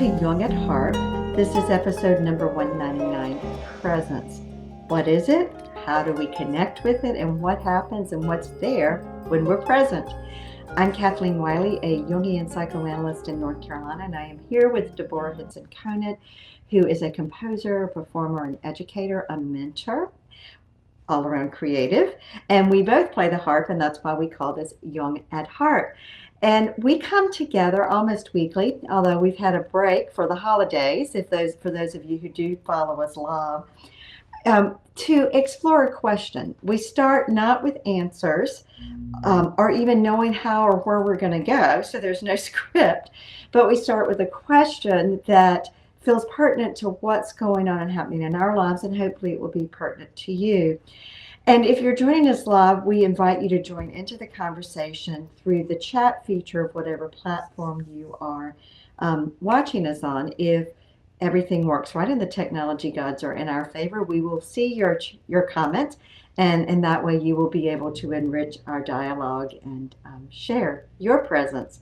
to Jung at Harp. This is episode number 199, Presence. What is it? How do we connect with it? And what happens and what's there when we're present? I'm Kathleen Wiley, a Jungian psychoanalyst in North Carolina, and I am here with Deborah Henson-Conant, who is a composer, a performer, an educator, a mentor, all around creative. And we both play the harp, and that's why we call this Jung at Harp. And we come together almost weekly, although we've had a break for the holidays, for those of you who do follow us live, to explore a question. We start not with answers or even knowing how or where we're going to go, so there's no script, but we start with a question that feels pertinent to what's going on and happening in our lives, and hopefully it will be pertinent to you. And if you're joining us live, we invite you to join into the conversation through the chat feature of whatever platform you are watching us on. If everything works right and the technology gods are in our favor, we will see your comments, and that way you will be able to enrich our dialogue and share your presence.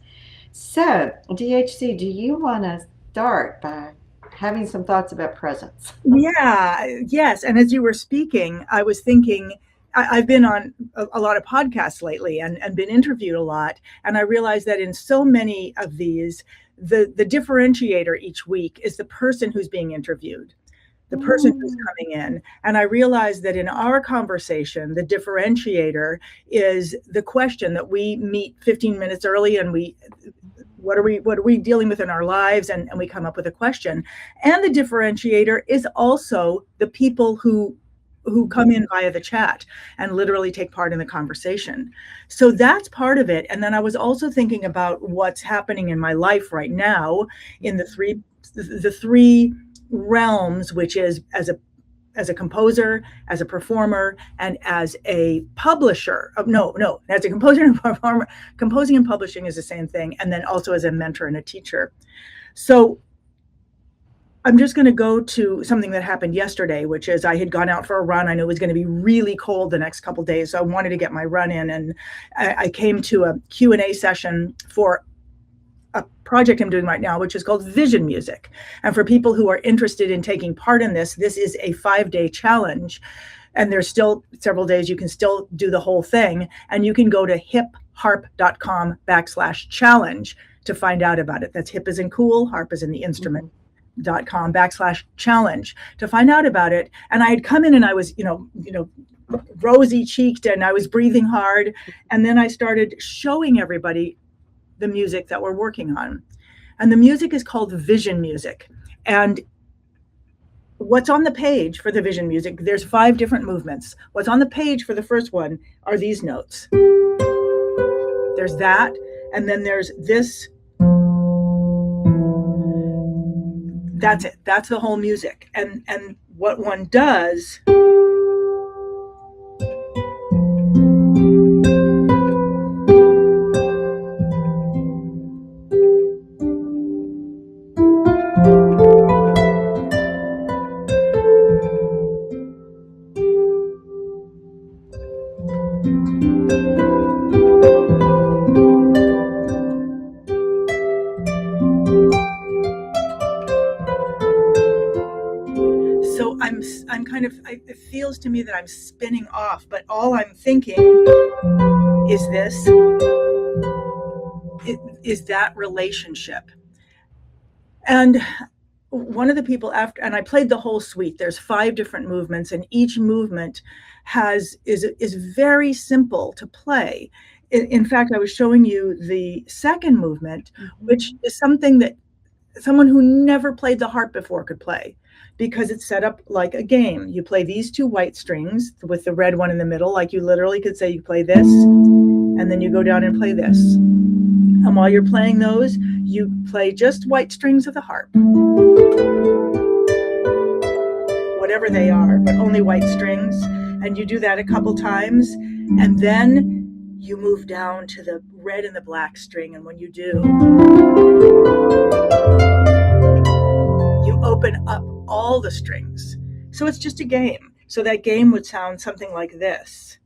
So, DHC, do you want to start by having some thoughts about presence? Yes. And as you were speaking, I was thinking, I've been on a lot of podcasts lately and been interviewed a lot. And I realized that in so many of these, the differentiator each week is the person who's being interviewed, the person who's coming in. And I realized that in our conversation, the differentiator is the question that we meet 15 minutes early, and what are we dealing with in our lives, and we come up with a question. And the differentiator is also the people who come in via the chat and literally take part in the conversation. So that's part of it. And then I was also thinking about what's happening in my life right now in the three realms, which is as a composer, as a performer, and as a publisher. As a composer and performer. Composing and publishing is the same thing. And then also as a mentor and a teacher. So I'm just going to go to something that happened yesterday, which is I had gone out for a run. I knew it was going to be really cold the next couple of days, so I wanted to get my run in. And I came to a Q&A session for a project I'm doing right now, which is called Vision Music. And for people who are interested in taking part in this is a 5-day challenge. And there's still several days you can still do the whole thing. And you can go to hipharp.com/challenge to find out about it. That's hip as in cool, harp as in the instrument.com/challenge to find out about it. And I had come in and I was, rosy cheeked, and I was breathing hard. And then I started showing everybody the music that we're working on. And the music is called Vision Music. And what's on the page for the Vision Music, there's 5 different movements. What's on the page for the first one are these notes. There's that, and then there's this. That's it. That's the whole music. And what one does it feels to me that I'm spinning off, but all I'm thinking is this, is that relationship. And one of the people and I played the whole suite, there's 5 different movements, and each movement is very simple to play. In fact, I was showing you the second movement, which is something that someone who never played the harp before could play, because it's set up like a game. You play these 2 white strings with the red one in the middle, like you literally could say you play this, and then you go down and play this. And while you're playing those, you play just white strings of the harp, whatever they are, but only white strings. And you do that a couple times, and then you move down to the red and the black string. And when you do, you open up all the strings. So it's just a game. So that game would sound something like this.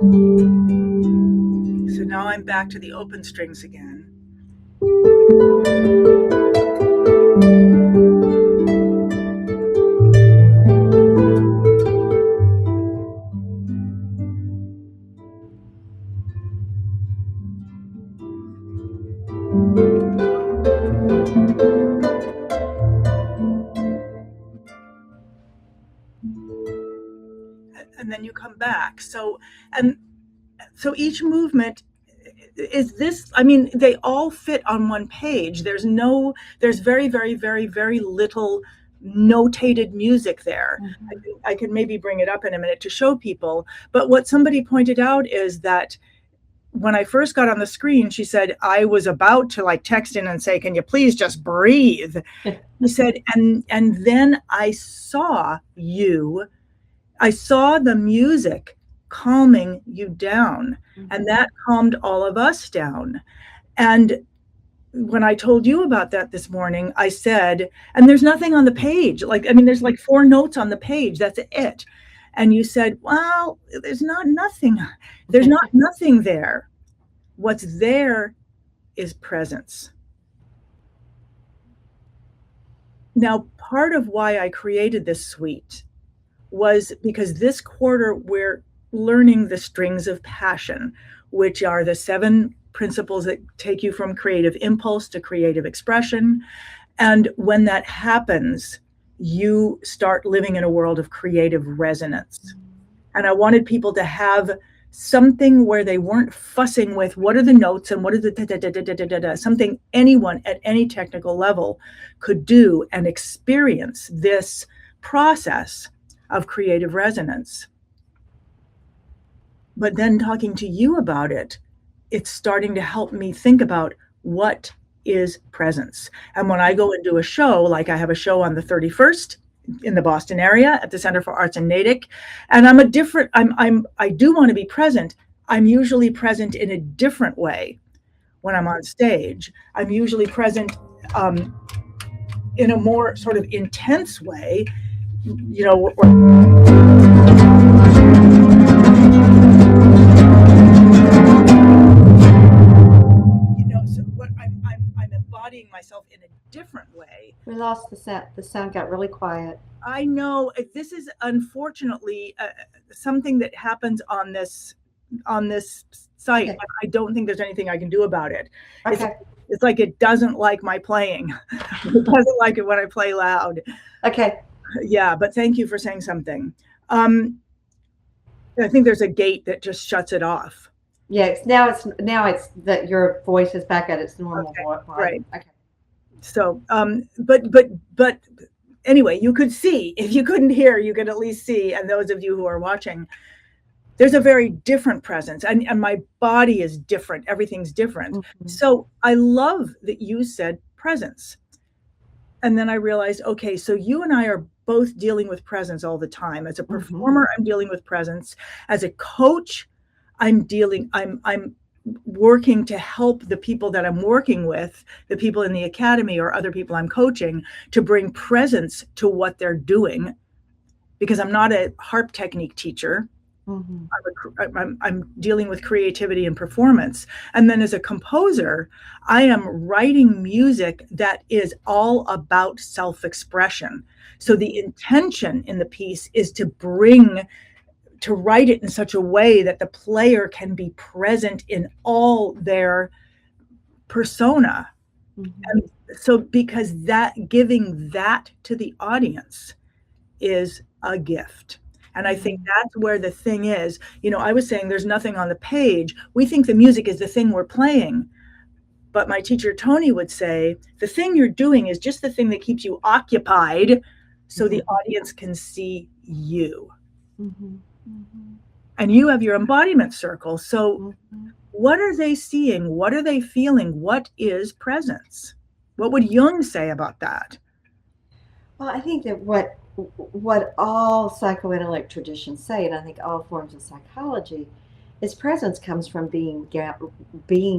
So now I'm back to the open strings again. And then you come back. So each movement is this, I mean, they all fit on one page. There's very, very, very, very little notated music there. Mm-hmm. I can maybe bring it up in a minute to show people. But what somebody pointed out is that when I first got on the screen, she said, I was about to like text in and say, can you please just breathe? He said, and then I saw the music calming you down, Mm-hmm. and that calmed all of us down. And when I told you about that this morning, I said, and there's nothing on the page. Like, I mean, there's like 4 notes on the page. That's it. And you said, well, there's not nothing there. What's there is presence. Now, part of why I created this suite was because this quarter we're learning the strings of passion, which are the 7 principles that take you from creative impulse to creative expression. And when that happens, you start living in a world of creative resonance. And I wanted people to have something where they weren't fussing with what are the notes and what are the something anyone at any technical level could do and experience this process of creative resonance. But then talking to you about it, it's starting to help me think about what is presence. And when I go and do a show, like I have a show on the 31st in the Boston area at the Center for Arts in Natick, and I do want to be present. I'm usually present in a different way when I'm on stage. I'm usually present in a more sort of intense way, you know. So what I'm embodying myself in a different way. We lost the sound. The sound got really quiet. I know this is unfortunately something that happens on this site. Okay. I don't think there's anything I can do about it. Okay. It's like it doesn't like my playing. It doesn't like it when I play loud. Okay. Yeah, but thank you for saying something. I think there's a gate that just shuts it off. Yeah, now it's that your voice is back at its normal voice. Right. Okay. So, but anyway, you could see, if you couldn't hear, you could at least see. And those of you who are watching, there's a very different presence, and my body is different. Everything's different. Mm-hmm. So I love that you said presence. And then I realized, okay, so you and I are both dealing with presence all the time. As a performer, I'm dealing with presence. As a coach, I'm working to help the people that I'm working with, the people in the academy or other people I'm coaching, to bring presence to what they're doing, because I'm not a harp technique teacher. Mm-hmm. I'm dealing with creativity and performance. And then as a composer, I am writing music that is all about self-expression. So the intention in the piece is to write it in such a way that the player can be present in all their persona. Mm-hmm. And so because giving that to the audience is a gift. And I think that's where the thing is. You know, I was saying there's nothing on the page. We think the music is the thing we're playing. But my teacher, Tony, would say, the thing you're doing is just the thing that keeps you occupied so the audience can see you. Mm-hmm. Mm-hmm. And you have your embodiment circle. So what are they seeing? What are they feeling? What is presence? What would Jung say about that? Well, I think that what all psychoanalytic traditions say, and I think all forms of psychology, is presence comes from being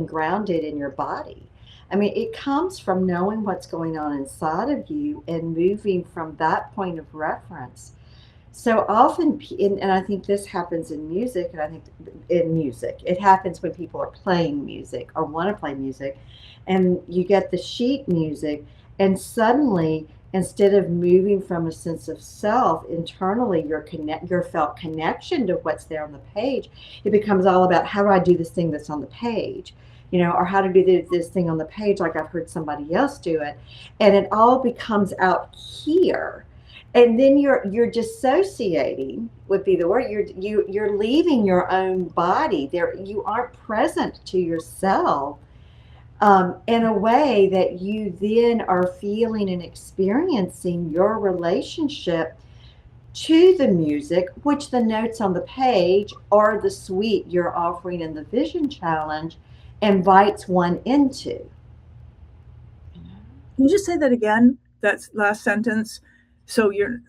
grounded in your body. I mean, it comes from knowing what's going on inside of you and moving from that point of reference. So often, and I think this happens in music, and I think in music, it happens when people are playing music or want to play music, and you get the sheet music, and suddenly, instead of moving from a sense of self internally, your felt connection to what's there on the page, it becomes all about how do I do this thing that's on the page, or how to do this thing on the page like I've heard somebody else do it, and it all becomes out here, and then you're dissociating would be the word. You're leaving your own body there. You aren't present to yourself, in a way that you then are feeling and experiencing your relationship to the music, which the notes on the page or the suite you're offering in the vision challenge invites one into. Can you just say that again? That last sentence. So you're.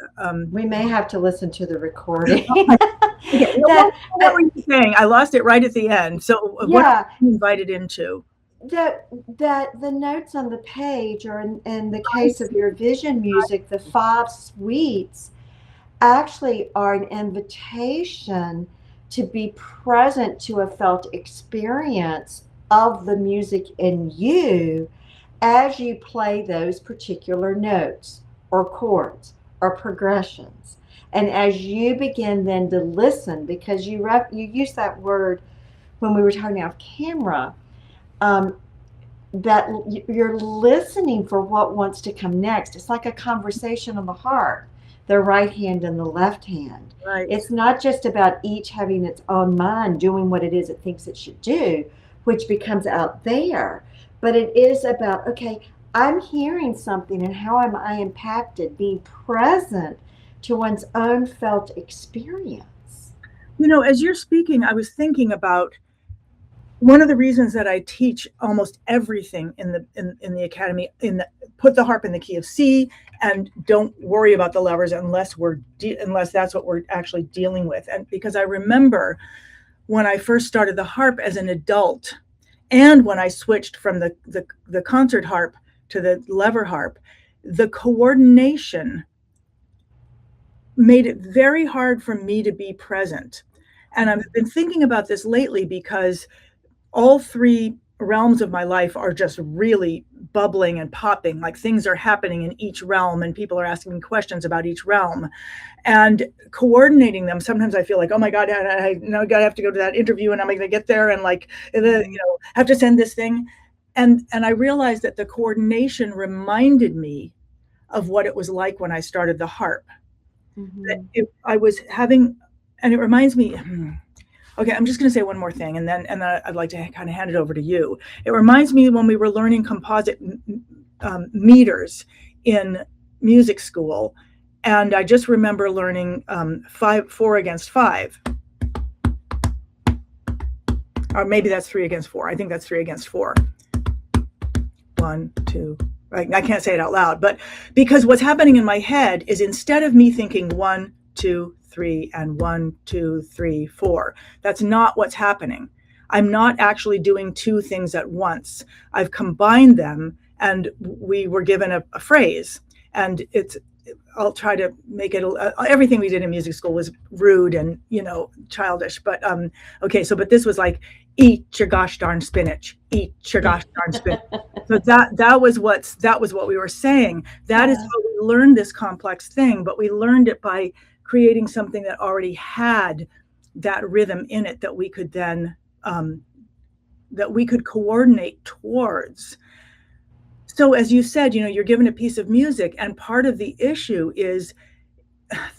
We may have to listen to the recording. Okay. What were you saying? I lost it right at the end. So what are you invited into? That the notes on the page, or in the case of your vision music, the 5 suites actually are an invitation to be present to a felt experience of the music in you as you play those particular notes or chords or progressions. And as you begin then to listen, because you use that word when we were talking off camera, that you're listening for what wants to come next. It's like a conversation on the harp, the right hand and the left hand. Right. It's not just about each having its own mind doing what it is it thinks it should do, which becomes out there, but it is about, okay, I'm hearing something, and how am I impacted? Being present to one's own felt experience. As you're speaking, I was thinking about one of the reasons that I teach almost everything in the academy, put the harp in the key of C, and don't worry about the levers unless that's what we're actually dealing with. And because I remember when I first started the harp as an adult, and when I switched from the concert harp to the lever harp, the coordination made it very hard for me to be present. And I've been thinking about this lately because all 3 realms of my life are just really bubbling and popping, like things are happening in each realm and people are asking me questions about each realm, and coordinating them. Sometimes I feel like, oh my God, I have to go to that interview, and I'm going to get there and have to send this thing. And I realized that the coordination reminded me of what it was like when I started the harp. Mm-hmm. I was having, and it reminds me, okay, I'm just going to say one more thing, and then I'd like to kind of hand it over to you. It reminds me when we were learning composite meters in music school, and I just remember learning 4 against 5, or maybe that's 3 against 4. I think that's 3 against 4. 1, 2. Right? I can't say it out loud, but because what's happening in my head is, instead of me thinking 1, 2, 3, and 1, 2, 3, 4. That's not what's happening. I'm not actually doing 2 things at once. I've combined them, and we were given a phrase, and I'll try to make it, everything we did in music school was rude and, childish, but, okay. So, but this was like, eat your gosh darn spinach, eat your gosh darn spinach. So that was what we were saying. That is how we learned this complex thing, but we learned it by creating something that already had that rhythm in it that we could then, that we could coordinate towards. So as you said, you're given a piece of music, and part of the issue is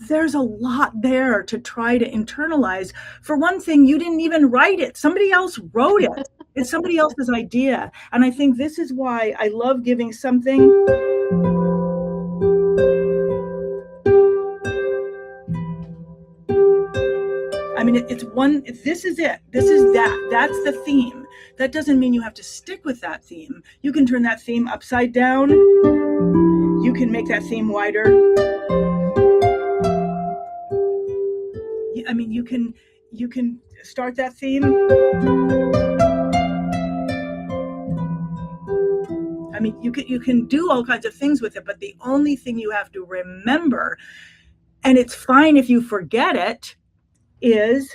there's a lot there to try to internalize. For one thing, you didn't even write it. Somebody else wrote it. It's somebody else's idea. And I think this is why I love giving something. I mean, this is it. This is that. That's the theme. That doesn't mean you have to stick with that theme. You can turn that theme upside down. You can make that theme wider. I mean, you can start that theme. I mean, you can do all kinds of things with it, but the only thing you have to remember and it's fine if you forget it, is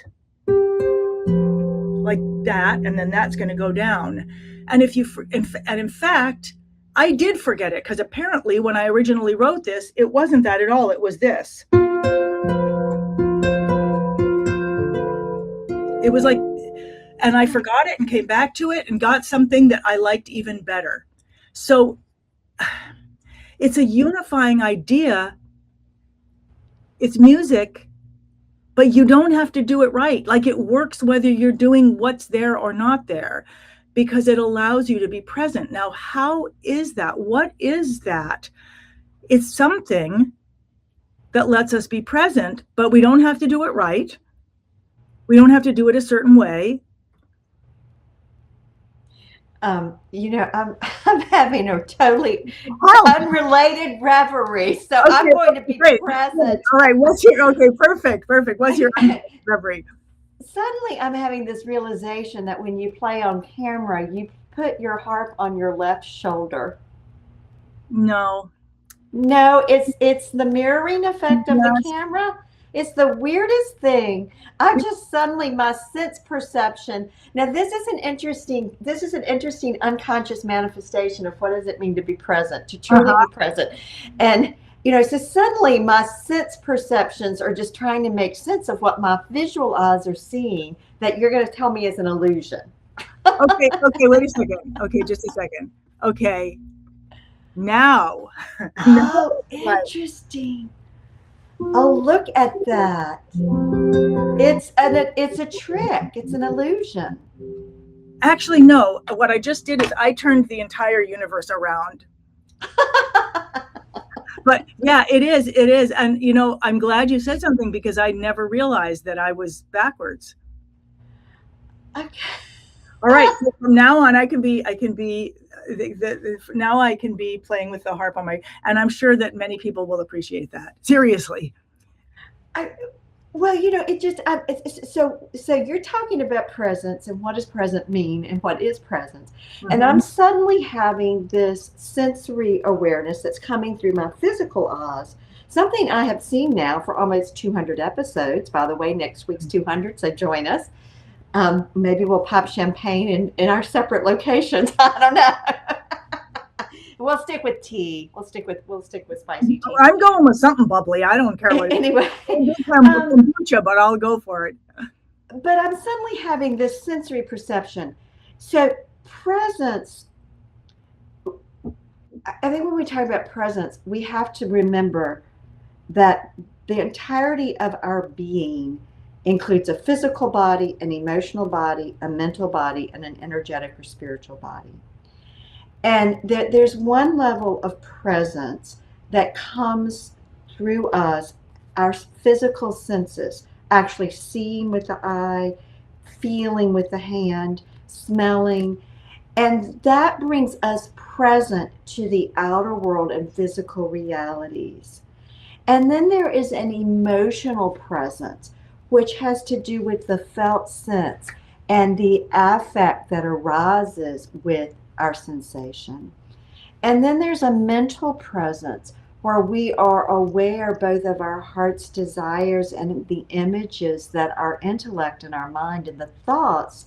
like that, and then that's going to go down. And if you, and in fact, I did forget it, because apparently when I originally wrote this, it wasn't that at all. It was this. It was like, and I forgot it and came back to it and got something that I liked even better. So it's a unifying idea. It's music, but you don't have to do it right. Like, it works whether you're doing what's there or not there, because it allows you to be present. Now, how is that? What is that? It's something that lets us be present, but we don't have to do it right. We don't have to do it a certain way. I'm having a totally unrelated reverie, so okay, I'm going to be great. Present. All right, perfect. What's your reverie? Suddenly I'm having this realization that when you play on camera, you put your harp on your left shoulder. No, it's the mirroring effect of the camera. It's the weirdest thing. I just suddenly, my sense perception. Now, this is an interesting unconscious manifestation of what does it mean to be present, to truly be present. And, so suddenly my sense perceptions are just trying to make sense of what my visual eyes are seeing that you're going to tell me is an illusion. Okay, wait a second. Okay, just a second. Okay, now. Oh, interesting. Oh, look at that. It's a trick. It's an illusion. Actually, no. What I just did is I turned the entire universe around. But yeah, it is. And, I'm glad you said something, because I never realized that I was backwards. Okay. All right. So from now on, now I can be playing with the harp on my, and I'm sure that many people will appreciate that. Seriously. So you're talking about presence and what does present mean and what is presence. Mm-hmm. And I'm suddenly having this sensory awareness that's coming through my physical eyes, something I have seen now for almost 200 episodes. By the way, next week's 200, so join us. Maybe we'll pop champagne in our separate locations. I don't know. We'll stick with tea. We'll stick with spicy tea. I'm going with something bubbly. I don't care what. Anyway, kombucha, but I'll go for it. But I'm suddenly having this sensory perception. So presence. I think when we talk about presence, we have to remember that the entirety of our being includes a physical body, an emotional body, a mental body, and an energetic or spiritual body. And there's one level of presence that comes through us, our physical senses, actually seeing with the eye, feeling with the hand, smelling. And that brings us present to the outer world and physical realities. And then there is an emotional presence, which has to do with the felt sense and the affect that arises with our sensation. And then there's a mental presence where we are aware both of our heart's desires and the images that our intellect and our mind and the thoughts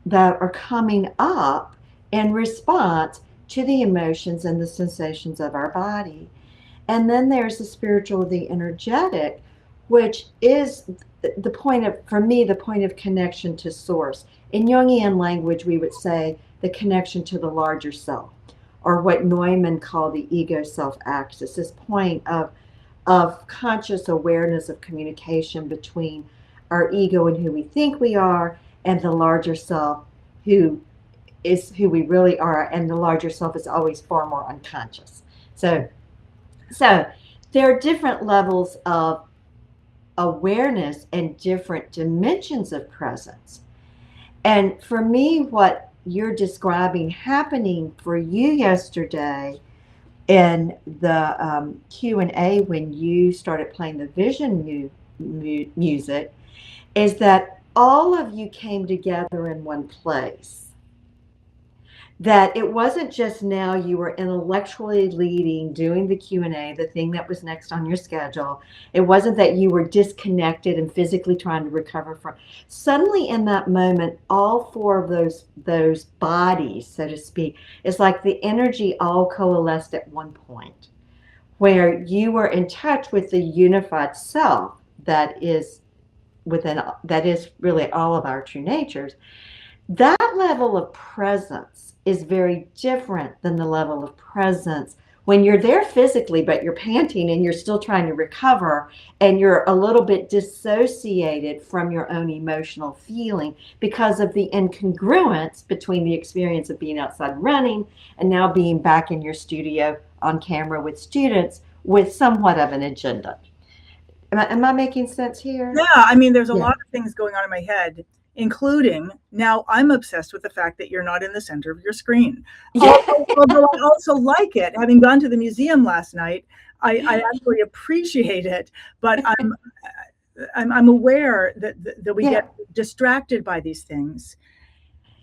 that are coming up in response to the emotions and the sensations of our body. And then there's the spiritual, the energetic, which is the point of connection to source. In Jungian language, we would say the connection to the larger self, or what Neumann called the ego-self axis, this point of conscious awareness of communication between our ego and who we think we are, and the larger self, who is who we really are, and the larger self is always far more unconscious. So there are different levels of awareness and different dimensions of presence. And for me, what you're describing happening for you yesterday in the Q&A when you started playing the vision music is that all of you came together in one place. that it wasn't just now you were intellectually leading, doing the Q&A, the thing that was next on your schedule. It wasn't that you were disconnected and physically trying to recover from. Suddenly in that moment, all four of those bodies, so to speak, it's like the energy all coalesced at one point where you were in touch with the unified self that is within, that is really all of our true natures. That level of presence is very different than the level of presence when you're there physically, but you're panting and you're still trying to recover and you're a little bit dissociated from your own emotional feeling because of the incongruence between the experience of being outside running and now being back in your studio on camera with students with somewhat of an agenda. Am I making sense here? Yeah, I mean, there's a Yeah. lot of things going on in my head, including now I'm obsessed with the fact that you're not in the center of your screen. Yeah. Although I also like it, having gone to the museum last night, I actually appreciate it, but I'm aware that we Yeah. get distracted by these things.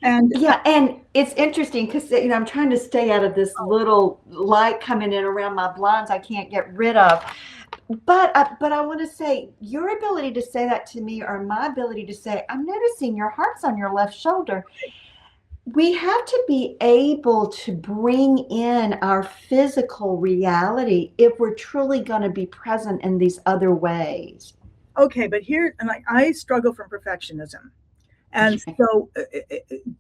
And Yeah, and it's interesting because I'm trying to stay out of this little light coming in around my blinds I can't get rid of. But I want to say your ability to say that to me, or my ability to say, I'm noticing your heart's on your left shoulder. We have to be able to bring in our physical reality if we're truly going to be present in these other ways. okay, but here, and I struggle from perfectionism. And so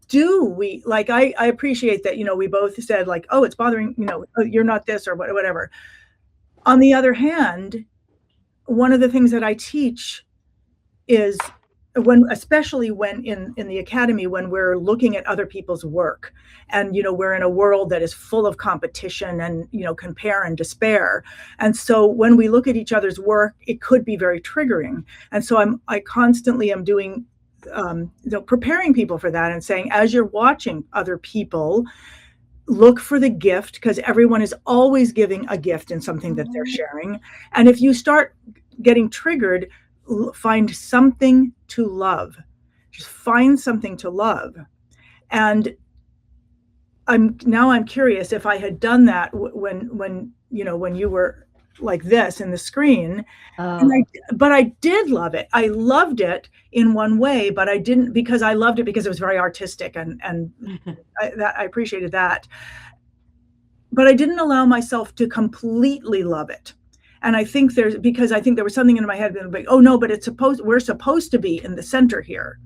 do we, like, I appreciate that, we both said like, oh, it's bothering, oh, you're not this or whatever. On the other hand, one of the things that I teach is especially when in the academy, when we're looking at other people's work and, we're in a world that is full of competition and, compare and despair. And so when we look at each other's work, it could be very triggering. And so I constantly am doing, preparing people for that and saying, as you're watching other people, look for the gift, because everyone is always giving a gift in something that they're sharing. And if you start getting triggered, find something to love. Just find something to love. And I'm curious if I had done that when you were like this in the screen. But I did love it. I loved it in one way, but I didn't, because I loved it because it was very artistic and I appreciated that. But I didn't allow myself to completely love it. And I think because I think there was something in my head that was like, oh no, but we're supposed to be in the center here.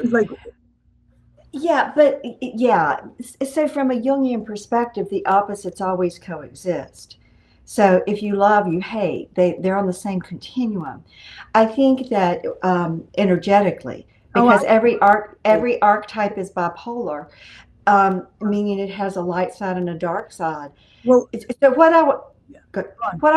Like, yeah, but yeah. So from a Jungian perspective, the opposites always coexist. So if you love, you hate, they're on the same continuum. I think that energetically, because every archetype is bipolar, meaning it has a light side and a dark side. Well, so what I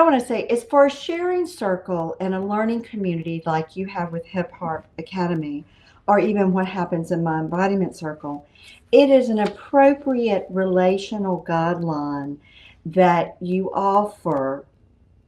want to say is, for a sharing circle and a learning community like you have with Hip Harp Academy, or even what happens in my embodiment circle, it is an appropriate relational guideline that you offer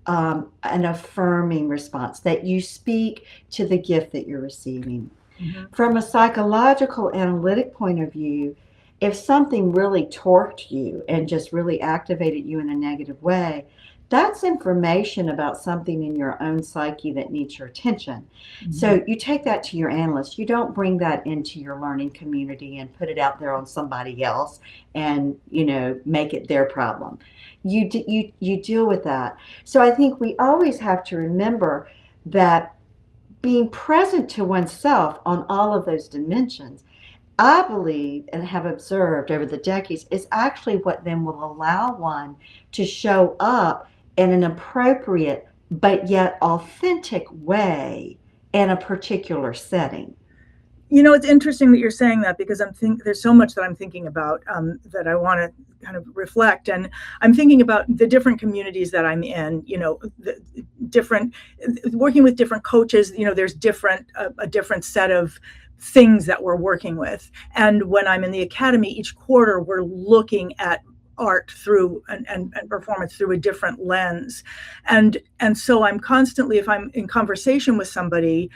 an affirming response, that you speak to the gift that you're receiving. Mm-hmm. From a psychological analytic point of view, if something really torqued you and just really activated you in a negative way, that's information about something in your own psyche that needs your attention. Mm-hmm. So you take that to your analyst. You don't bring that into your learning community and put it out there on somebody else and, make it their problem. You deal with that. So I think we always have to remember that being present to oneself on all of those dimensions, I believe and have observed over the decades, is actually what then will allow one to show up in an appropriate but yet authentic way in a particular setting. It's interesting that you're saying that, because there's so much that I'm thinking about that I want to kind of reflect. And I'm thinking about the different communities that I'm in, working with different coaches, there's a different set of things that we're working with. And when I'm in the academy, each quarter, we're looking at art through and performance through a different lens. And so I'm constantly, if I'm in conversation with somebody,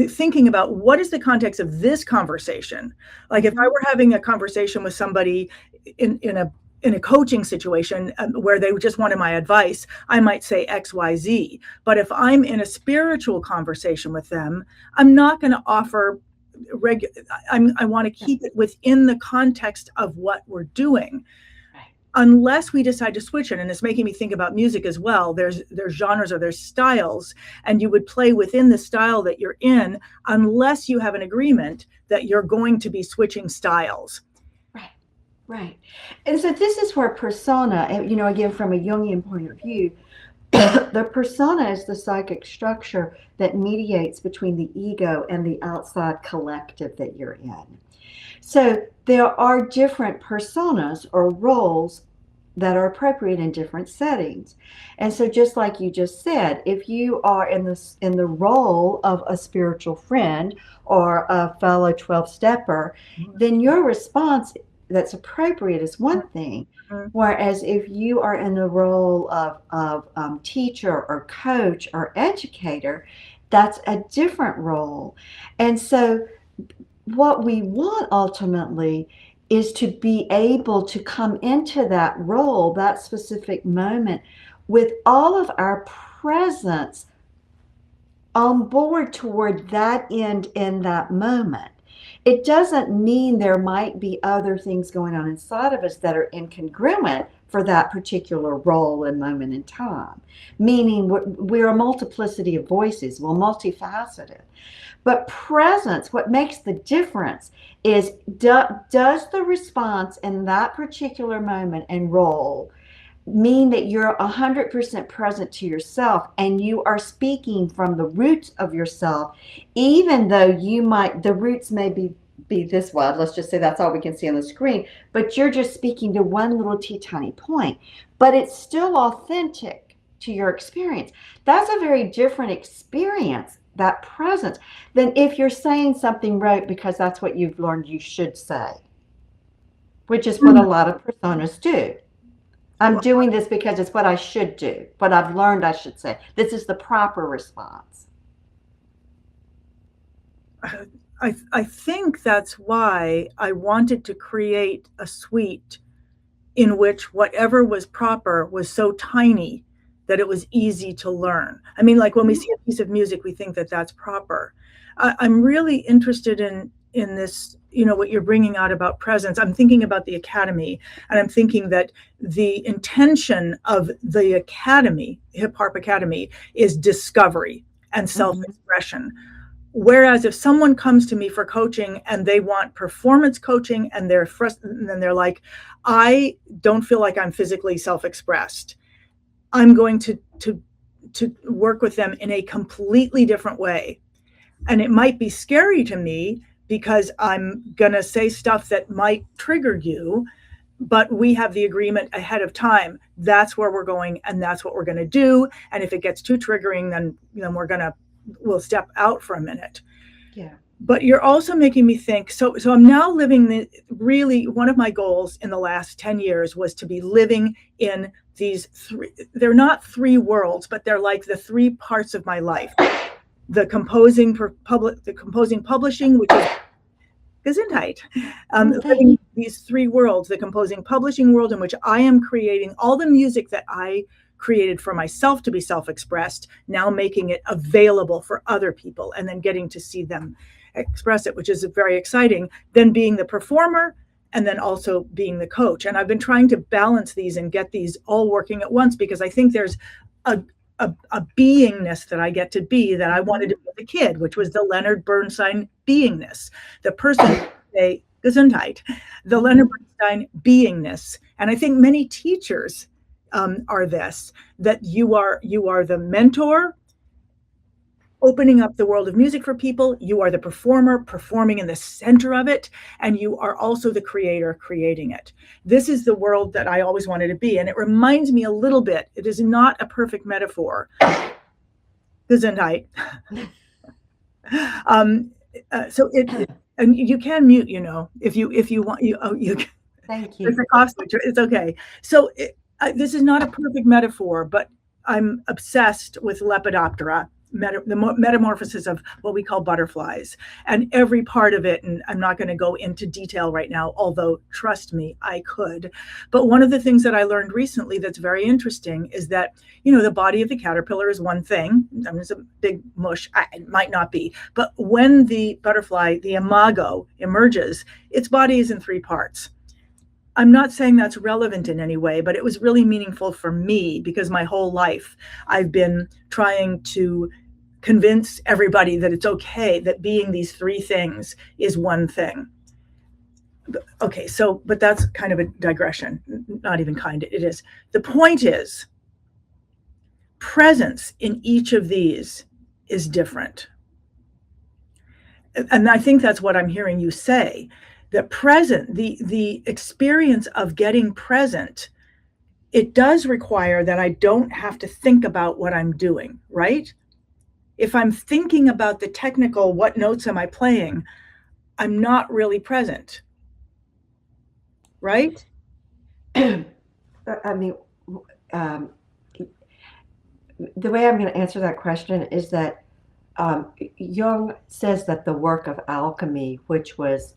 thinking about what is the context of this conversation. Like if I were having a conversation with somebody in a coaching situation where they just wanted my advice, I might say XYZ. But if I'm in a spiritual conversation with them, I'm not going to offer I want to keep it within the context of what we're doing. Unless we decide to switch it. And it's making me think about music as well. There's genres or there's styles, and you would play within the style that you're in unless you have an agreement that you're going to be switching styles. Right. And so this is where persona, again, from a Jungian point of view, the persona is the psychic structure that mediates between the ego and the outside collective that you're in. So there are different personas or roles that are appropriate in different settings. And so just like you just said, if you are in the role of a spiritual friend or a fellow 12-stepper, then your response that's appropriate is one thing. Whereas if you are in the role of teacher or coach or educator, that's a different role. And so what we want ultimately is to be able to come into that role, that specific moment, with all of our presence on board toward that end in that moment. It doesn't mean there might be other things going on inside of us that are incongruent for that particular role and moment in time, meaning we're a multiplicity of voices, we're multifaceted. But presence, what makes the difference is does the response in that particular moment and role mean that you're 100% present to yourself and you are speaking from the roots of yourself, even though the roots may be this wide, let's just say that's all we can see on the screen, but you're just speaking to one little tiny point, but it's still authentic to your experience. That's a very different experience, that presence, than if you're saying something right because that's what you've learned you should say, which is what a lot of personas do. I'm doing this because it's what I should do, what I've learned I should say. This is the proper response. I think that's why I wanted to create a suite in which whatever was proper was so tiny that it was easy to learn. I mean, like when we see a piece of music, we think that that's proper. I'm really interested in this, what you're bringing out about presence. I'm thinking about the academy, and I'm thinking that the intention of the academy, Harp Academy, is discovery and self-expression. Whereas if someone comes to me for coaching and they want performance coaching and they're like, I don't feel like I'm physically self-expressed, I'm going to work with them in a completely different way. And it might be scary to me because I'm going to say stuff that might trigger you, but we have the agreement ahead of time. That's where we're going and that's what we're going to do. And if it gets too triggering, then we'll step out for a minute. Yeah. But you're also making me think, so I'm now living really, one of my goals in the last 10 years was to be living in these they're not three worlds, but they're like the three parts of my life. The composing publishing, which is Gesundheit. Living these three worlds, the composing publishing world in which I am creating all the music that I created for myself to be self-expressed, now making it available for other people and then getting to see them express it, which is very exciting. Then being the performer and then also being the coach. And I've been trying to balance these and get these all working at once because I think there's a beingness that I get to be that I wanted to be as a kid, which was the Leonard Bernstein beingness, the person, Gesundheit, the Leonard Bernstein beingness. And I think many teachers are this, that you are the mentor, opening up the world of music for people. You are the performer, performing in the center of it. And you are also the creator, creating it. This is the world that I always wanted to be. And it reminds me a little bit, it is not a perfect metaphor. Gesundheit. And you can mute, if you want, you Thank you. It's a cost, it's okay. So this is not a perfect metaphor, but I'm obsessed with Lepidoptera. metamorphosis of what we call butterflies, and every part of it. And I'm not going to go into detail right now, although trust me, I could. But one of the things that I learned recently that's very interesting is that, the body of the caterpillar is one thing. I mean, it's a big mush. It might not be. But when the butterfly, the imago, emerges, its body is in three parts. I'm not saying that's relevant in any way, but it was really meaningful for me because my whole life I've been trying to convince everybody that it's okay, that being these three things is one thing. Okay, but that's kind of a digression. Not even kind, it is. The point is, presence in each of these is different. And I think that's what I'm hearing you say. The present, the experience of getting present, it does require that I don't have to think about what I'm doing, right? If I'm thinking about the technical, what notes am I playing, I'm not really present, right? I mean, the way I'm going to answer that question is that Jung says that the work of alchemy, which was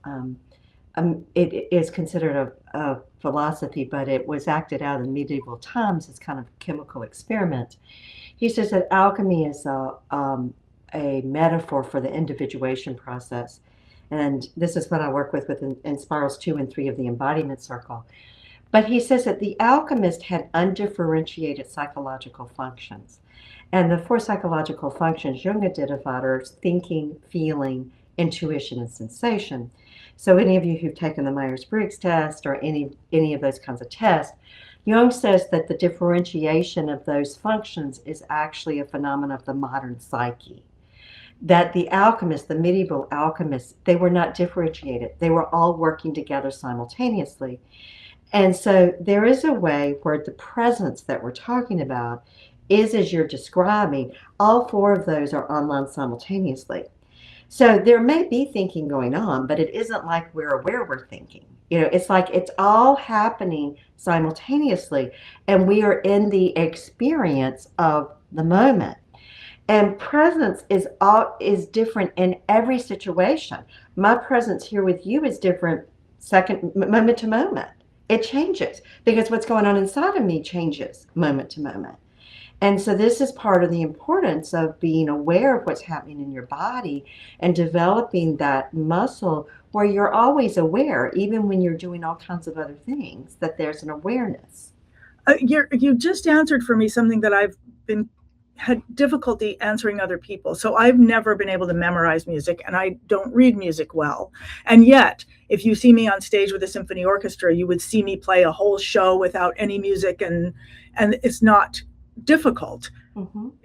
it is considered a philosophy, but it was acted out in medieval times as kind of chemical experiment. He says that alchemy is a metaphor for the individuation process. And this is what I work with in spirals 2 and 3 of the embodiment circle. But he says that the alchemist had undifferentiated psychological functions. And the 4 psychological functions Jung identified are thinking, feeling, intuition, and sensation. So any of you who've taken the Myers-Briggs test or any of those kinds of tests, Jung says that the differentiation of those functions is actually a phenomenon of the modern psyche. That the alchemists, the medieval alchemists, they were not differentiated. They were all working together simultaneously. And so there is a way where the presence that we're talking about is, as you're describing, all 4 of those are online simultaneously. So there may be thinking going on, but it isn't like we're aware we're thinking. It's like it's all happening simultaneously, and we are in the experience of the moment. And presence is different in every situation. My presence here with you is different moment to moment. It changes because what's going on inside of me changes moment to moment. And so this is part of the importance of being aware of what's happening in your body and developing that muscle where you're always aware, even when you're doing all kinds of other things, that there's an awareness. You just answered for me something that I've had difficulty answering other people. So I've never been able to memorize music, and I don't read music well. And yet, if you see me on stage with a symphony orchestra, you would see me play a whole show without any music, and it's not difficult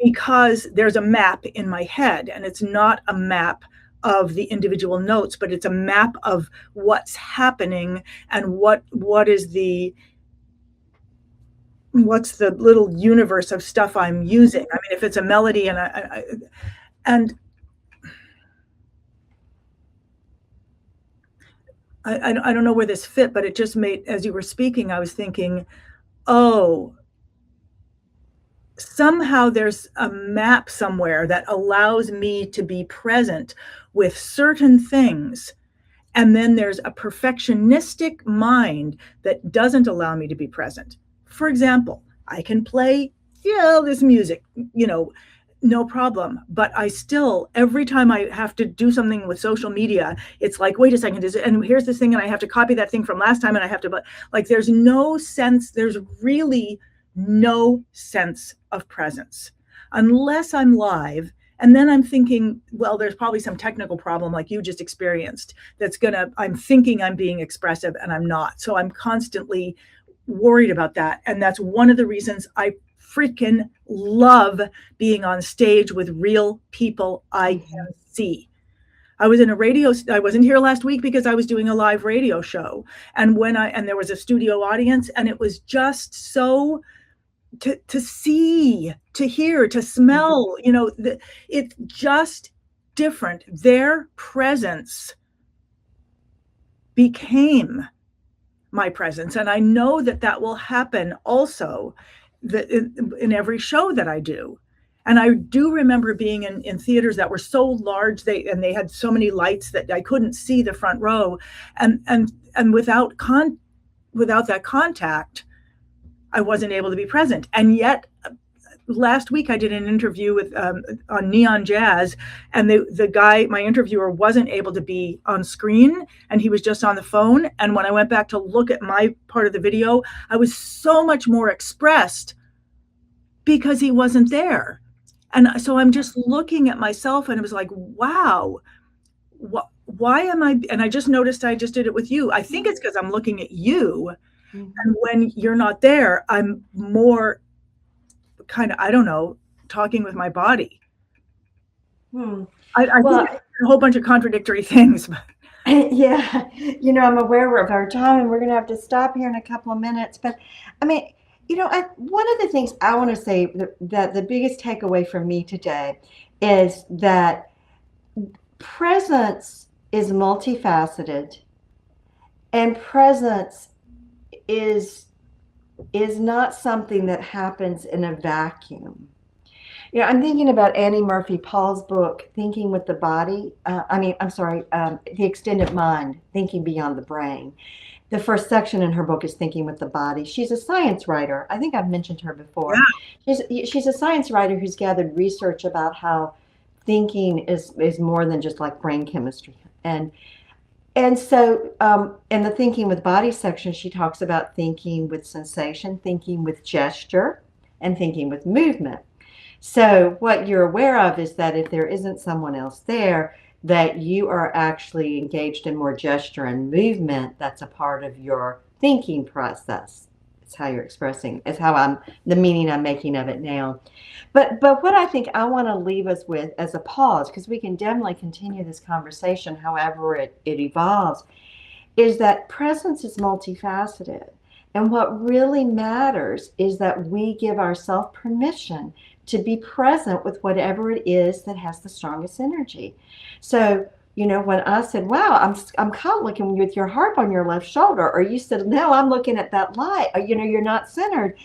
because there's a map in my head, and it's not a map of the individual notes, but it's a map of what's happening and what's the little universe of stuff I'm using. I mean, if it's a melody and I don't know where this fit, but it just made, as you were speaking, I was thinking, oh, somehow there's a map somewhere that allows me to be present with certain things. And then there's a perfectionistic mind that doesn't allow me to be present. For example, I can play, this music, no problem. But I still, every time I have to do something with social media, it's like, wait a second, and here's this thing, and I have to copy that thing from last time, and I have to, but like, there's really no sense of presence unless I'm live. And then I'm thinking, well, there's probably some technical problem like you just experienced I'm thinking I'm being expressive and I'm not. So I'm constantly worried about that. And that's one of the reasons I freaking love being on stage with real people I can see. I wasn't here last week because I was doing a live radio show. And there was a studio audience, and it was just so to see, to hear, to smell, it's just different. Their presence became my presence. And I know that will happen also in every show that I do. And I do remember being in theaters that were so large, they had so many lights that I couldn't see the front row. And without that contact, I wasn't able to be present. And yet last week I did an interview with on Neon Jazz, and the guy, my interviewer, wasn't able to be on screen, and he was just on the phone. And when I went back to look at my part of the video, I was so much more expressed because he wasn't there. And so I'm just looking at myself, and it was like, wow, why am I? And I just noticed I just did it with you. I think it's because I'm looking at you. Mm-hmm. And when you're not there, I'm more kind of, I don't know, talking with my body. I think a whole bunch of contradictory things. Yeah, I'm aware of our time, and we're going to have to stop here in a couple of minutes. But I mean, one of the things I want to say that the biggest takeaway from me today is that presence is multifaceted, and presence is not something that happens in a vacuum. I'm thinking about Annie Murphy Paul's book, Thinking with the Body. The Extended Mind, Thinking Beyond the Brain. The first section in her book is Thinking with the Body. She's a science writer. I think I've mentioned her before. Yeah. She's a science writer who's gathered research about how thinking is more than just like brain chemistry. And so in the Thinking with Body section, she talks about thinking with sensation, thinking with gesture, and thinking with movement. So what you're aware of is that if there isn't someone else there, that you are actually engaged in more gesture and movement. That's a part of your thinking process. It's how you're expressing. It's how the meaning I'm making of it now. But what I think I want to leave us with as a pause, because we can definitely continue this conversation however it evolves, is that presence is multifaceted. And what really matters is that we give ourselves permission to be present with whatever it is that has the strongest energy. So, when I said, wow, I'm kind of looking with your harp on your left shoulder, or you said, no, I'm looking at that light, or, you're not centered,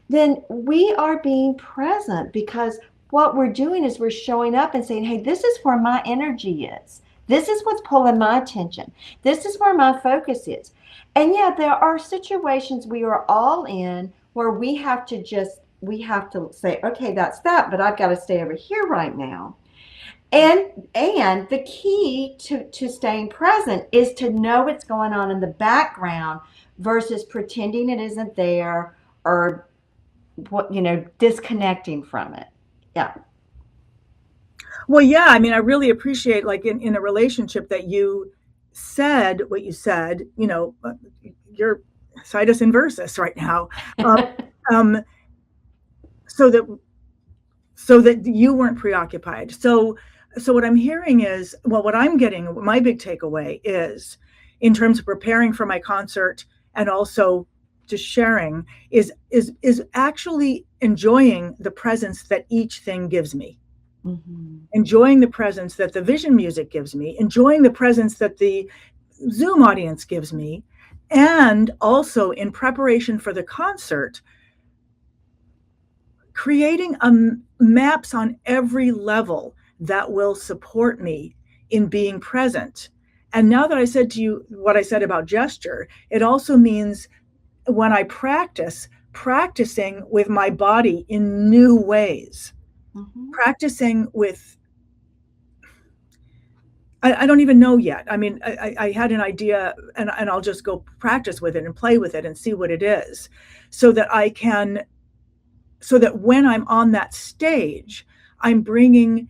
then we are being present, because what we're doing is we're showing up and saying, hey, this is where my energy is. This is what's pulling my attention. This is where my focus is. And yeah, there are situations we are all in where we have to say, okay, that's that, but I've got to stay over here right now. And the key to staying present is to know what's going on in the background versus pretending it isn't there, or disconnecting from it. Yeah. Well, yeah, I mean, I really appreciate, like, in a relationship that you said what you said, you're situs inversus right now. So that you weren't preoccupied. So what I'm hearing is, what I'm getting, my big takeaway is, in terms of preparing for my concert and also just sharing, is actually enjoying the presence that each thing gives me. Mm-hmm. Enjoying the presence that the vision music gives me, enjoying the presence that the Zoom audience gives me, and also in preparation for the concert, creating maps on every level that will support me in being present. And now that I said to you what I said about gesture, it also means when I practicing with my body in new ways, practicing with, I don't even know yet. I mean, I had an idea, and I'll just go practice with it and play with it and see what it is, so that when I'm on that stage, I'm bringing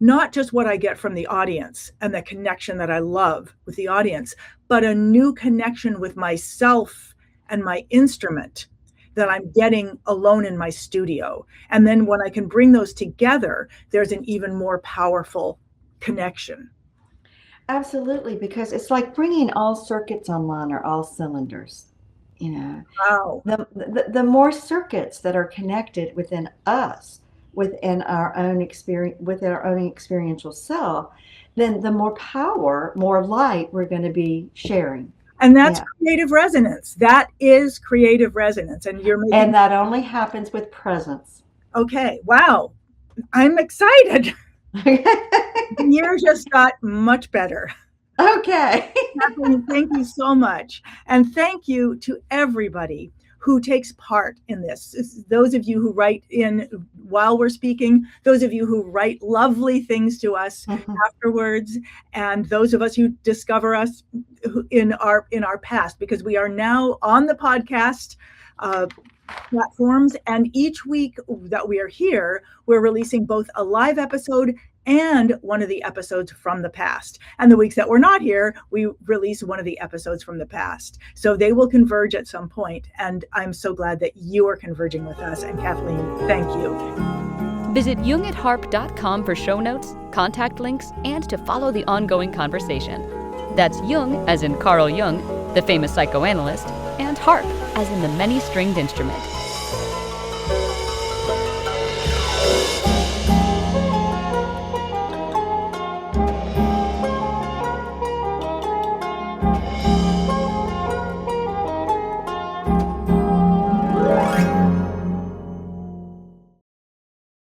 not just what I get from the audience and the connection that I love with the audience, but a new connection with myself and my instrument that I'm getting alone in my studio. And then when I can bring those together, there's an even more powerful connection. Absolutely, because it's like bringing all circuits online, or all cylinders. Wow. The more circuits that are connected within us, within our own experience, within our own experiential self, then the more power, more light we're going to be sharing. And that's creative resonance. That is creative resonance. And and that only happens with presence. Okay. Wow. I'm excited. The year just got much better. Okay. Kathleen, thank you so much. And thank you to everybody who takes part in this. Those of you who write in while we're speaking, those of you who write lovely things to us afterwards, and those of us who discover us in our past, because we are now on the podcast platforms, and each week that we are here, we're releasing both a live episode and one of the episodes from the past. And the weeks that we're not here, we release one of the episodes from the past. So they will converge at some point. And I'm so glad that you are converging with us. And Kathleen, thank you. Visit jungatharp.com for show notes, contact links, and to follow the ongoing conversation. That's Jung, as in Carl Jung, the famous psychoanalyst, and harp, as in the many-stringed instrument.